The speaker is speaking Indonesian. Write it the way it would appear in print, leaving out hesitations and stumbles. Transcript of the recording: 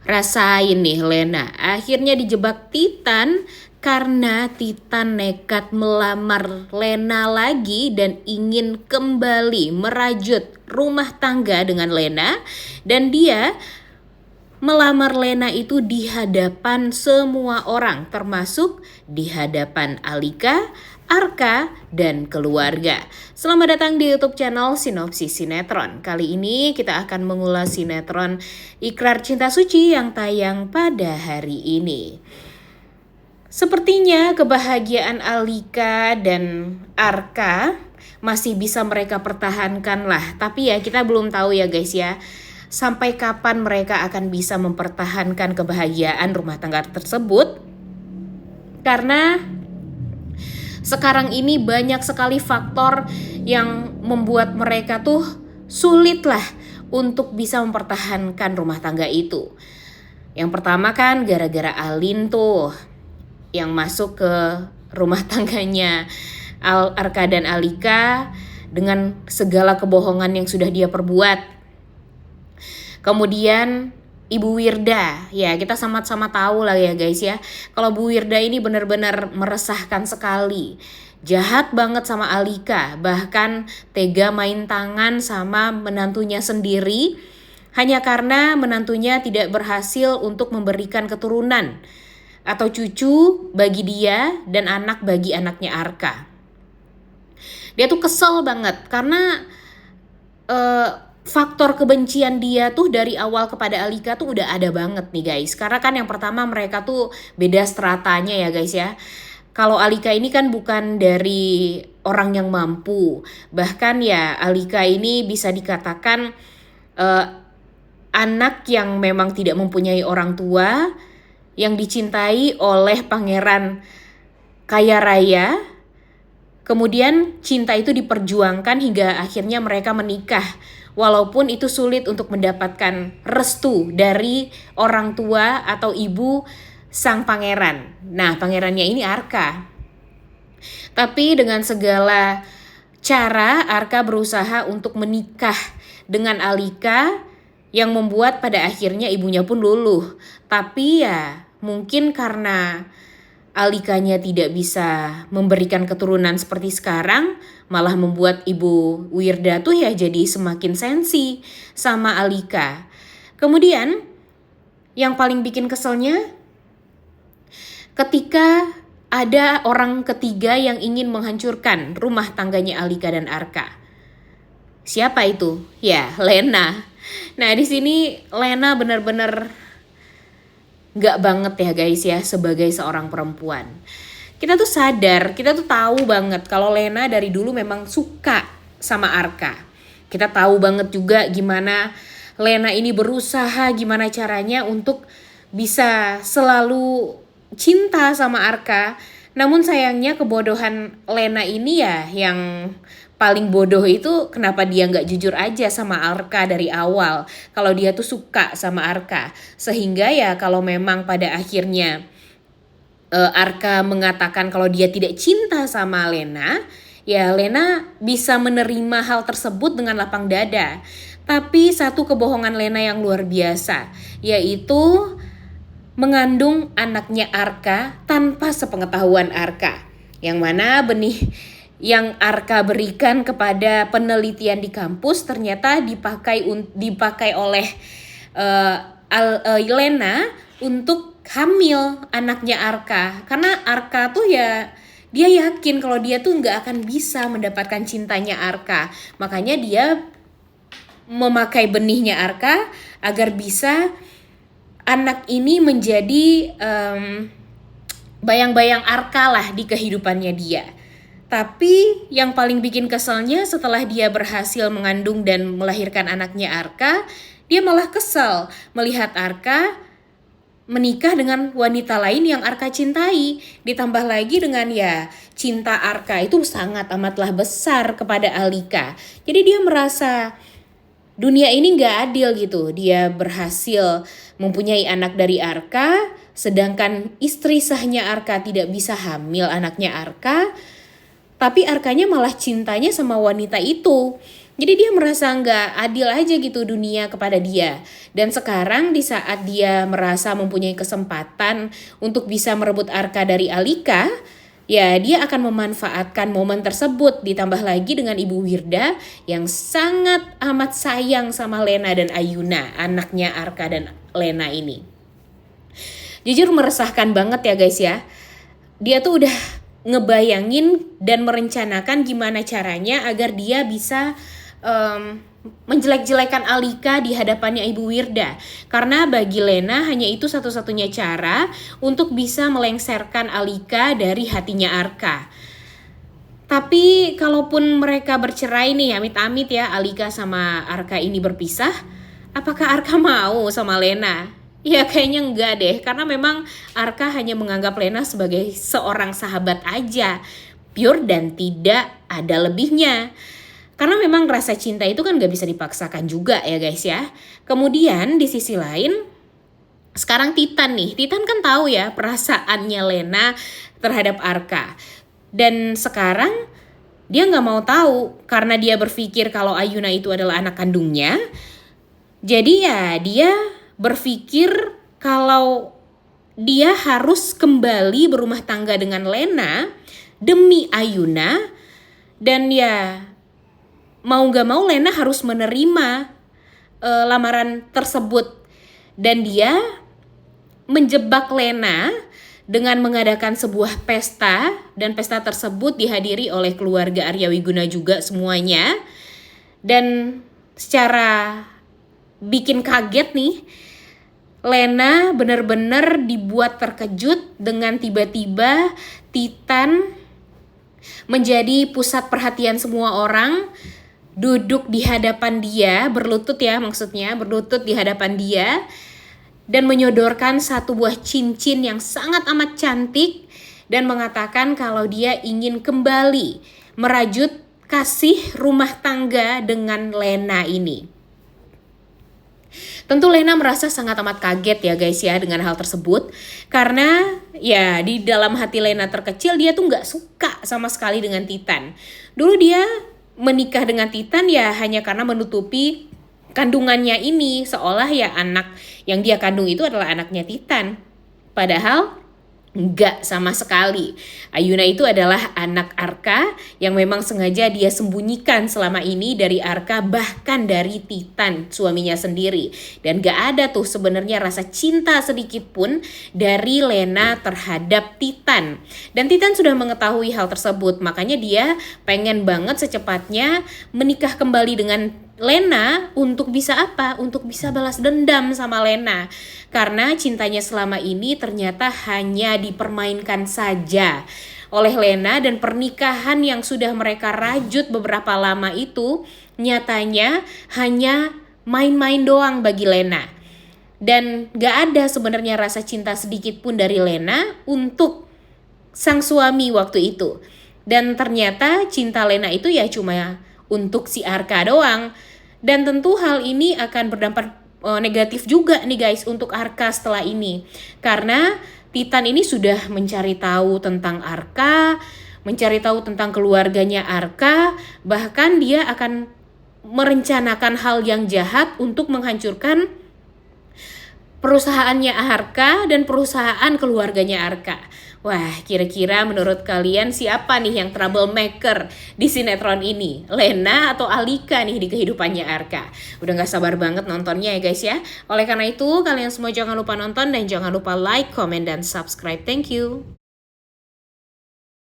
Rasain nih Lena, akhirnya dijebak Titan karena Titan nekat melamar Lena lagi dan ingin kembali merajut rumah tangga dengan Lena. Dan dia melamar Lena itu di hadapan semua orang, termasuk di hadapan Alika, Arka, dan keluarga. Selamat datang di YouTube channel Sinopsis Sinetron. Kali ini kita akan mengulas sinetron Ikrar Cinta Suci yang tayang pada hari ini. Sepertinya kebahagiaan Alika dan Arka masih bisa mereka pertahankan lah. Tapi ya kita belum tahu ya guys ya, sampai kapan mereka akan bisa mempertahankan kebahagiaan rumah tangga tersebut. Karena sekarang ini banyak sekali faktor yang membuat mereka tuh sulit lah untuk bisa mempertahankan rumah tangga itu. Yang pertama kan gara-gara Alin tuh yang masuk ke rumah tangganya Arka dan Alika dengan segala kebohongan yang sudah dia perbuat. Kemudian Ibu Wirda, ya kita sama-sama tahu lah ya guys ya, kalau Bu Wirda ini benar-benar meresahkan sekali. Jahat banget sama Alika, bahkan tega main tangan sama menantunya sendiri hanya karena menantunya tidak berhasil untuk memberikan keturunan atau cucu bagi dia dan anak bagi anaknya Arka. Dia tuh kesel banget karena faktor kebencian dia tuh dari awal kepada Alika tuh udah ada banget nih guys. Karena kan yang pertama mereka tuh beda stratanya ya guys ya. Kalau Alika ini kan bukan dari orang yang mampu. Bahkan ya Alika ini bisa dikatakan anak yang memang tidak mempunyai orang tua, yang dicintai oleh pangeran kaya raya. Kemudian cinta itu diperjuangkan hingga akhirnya mereka menikah. Walaupun itu sulit untuk mendapatkan restu dari orang tua atau ibu sang pangeran. Nah, pangerannya ini Arka. Tapi dengan segala cara Arka berusaha untuk menikah dengan Alika yang membuat pada akhirnya ibunya pun luluh. Tapi ya mungkin karena Alikanya tidak bisa memberikan keturunan seperti sekarang, malah membuat Ibu Wirda tuh ya jadi semakin sensi sama Alika. Kemudian yang paling bikin keselnya ketika ada orang ketiga yang ingin menghancurkan rumah tangganya Alika dan Arka. Siapa itu? Ya, Lena. Nah, di sini Lena benar-benar gak banget ya guys ya sebagai seorang perempuan. Kita tuh sadar, kita tuh tahu banget kalau Lena dari dulu memang suka sama Arka. Kita tahu banget juga gimana Lena ini berusaha gimana caranya untuk bisa selalu cinta sama Arka. Namun sayangnya kebodohan Lena ini ya yang paling bodoh itu kenapa dia nggak jujur aja sama Arka dari awal kalau dia tuh suka sama Arka, sehingga ya kalau memang pada akhirnya Arka mengatakan kalau dia tidak cinta sama Lena, ya Lena bisa menerima hal tersebut dengan lapang dada. Tapi satu kebohongan Lena yang luar biasa, yaitu mengandung anaknya Arka tanpa sepengetahuan Arka, yang mana benih yang Arka berikan kepada penelitian di kampus ternyata dipakai oleh Lena untuk hamil anaknya Arka. Karena Arka tuh ya dia yakin kalau dia tuh nggak akan bisa mendapatkan cintanya Arka. Makanya dia memakai benihnya Arka agar bisa anak ini menjadi bayang-bayang Arka lah di kehidupannya dia. Tapi yang paling bikin keselnya setelah dia berhasil mengandung dan melahirkan anaknya Arka, dia malah kesal melihat Arka menikah dengan wanita lain yang Arka cintai. Ditambah lagi dengan ya cinta Arka itu sangat amatlah besar kepada Alika. Jadi dia merasa dunia ini gak adil gitu. Dia berhasil mempunyai anak dari Arka, sedangkan istri sahnya Arka tidak bisa hamil anaknya Arka. Tapi Arkanya malah cintanya sama wanita itu. Jadi dia merasa nggak adil aja gitu dunia kepada dia. Dan sekarang di saat dia merasa mempunyai kesempatan untuk bisa merebut Arka dari Alika, ya dia akan memanfaatkan momen tersebut, ditambah lagi dengan Ibu Wirda yang sangat amat sayang sama Lena dan Ayuna, anaknya Arka dan Lena ini. Jujur meresahkan banget ya guys ya. Dia tuh udah ngebayangin dan merencanakan gimana caranya agar dia bisa menjelek-jelekan Alika di hadapannya Ibu Wirda. Karena bagi Lena hanya itu satu-satunya cara untuk bisa melengsarkan Alika dari hatinya Arka. Tapi kalaupun mereka bercerai nih, amit-amit ya Alika sama Arka ini berpisah, apakah Arka mau sama Lena? Ya kayaknya enggak deh, karena memang Arka hanya menganggap Lena sebagai seorang sahabat aja, pure dan tidak ada lebihnya. Karena memang rasa cinta itu kan gak bisa dipaksakan juga ya guys ya. Kemudian di sisi lain, sekarang Titan nih. Titan kan tahu ya perasaannya Lena terhadap Arka. Dan sekarang dia gak mau tahu karena dia berpikir kalau Ayuna itu adalah anak kandungnya. Jadi ya dia berpikir kalau dia harus kembali berumah tangga dengan Lena demi Ayuna. Dan ya mau gak mau Lena harus menerima lamaran tersebut. Dan dia menjebak Lena dengan mengadakan sebuah pesta. Dan pesta tersebut dihadiri oleh keluarga Arya Wiguna juga semuanya. Dan secara bikin kaget nih, Lena benar-benar dibuat terkejut dengan tiba-tiba Titan menjadi pusat perhatian semua orang. Duduk di hadapan dia, berlutut ya maksudnya, berlutut di hadapan dia dan menyodorkan satu buah cincin yang sangat amat cantik dan mengatakan kalau dia ingin kembali merajut kasih rumah tangga dengan Lena ini. Tentu Lena merasa sangat amat kaget ya guys ya dengan hal tersebut. Karena ya di dalam hati Lena terkecil dia tuh gak suka sama sekali dengan Titan. Dulu dia menikah dengan Titan ya hanya karena menutupi kandungannya ini, seolah ya anak yang dia kandung itu adalah anaknya Titan. Padahal enggak sama sekali. Ayuna itu adalah anak Arka yang memang sengaja dia sembunyikan selama ini dari Arka, bahkan dari Titan suaminya sendiri. Dan gak ada tuh sebenarnya rasa cinta sedikit pun dari Lena terhadap Titan. Dan Titan sudah mengetahui hal tersebut, makanya dia pengen banget secepatnya menikah kembali dengan Lena untuk bisa apa? Untuk bisa balas dendam sama Lena. Karena cintanya selama ini ternyata hanya dipermainkan saja oleh Lena, dan pernikahan yang sudah mereka rajut beberapa lama itu nyatanya hanya main-main doang bagi Lena. Dan gak ada sebenarnya rasa cinta sedikit pun dari Lena untuk sang suami waktu itu. Dan ternyata cinta Lena itu ya cuma untuk si Arka doang. Dan tentu hal ini akan berdampak negatif juga nih guys untuk Arka setelah ini. Karena Titan ini sudah mencari tahu tentang Arka, mencari tahu tentang keluarganya Arka, bahkan dia akan merencanakan hal yang jahat untuk menghancurkan perusahaannya Arka dan perusahaan keluarganya Arka. Wah, kira-kira menurut kalian siapa nih yang troublemaker di sinetron ini? Lena atau Alika nih di kehidupannya Arka? Udah gak sabar banget nontonnya ya guys ya. Oleh karena itu, kalian semua jangan lupa nonton dan jangan lupa like, comment, dan subscribe. Thank you.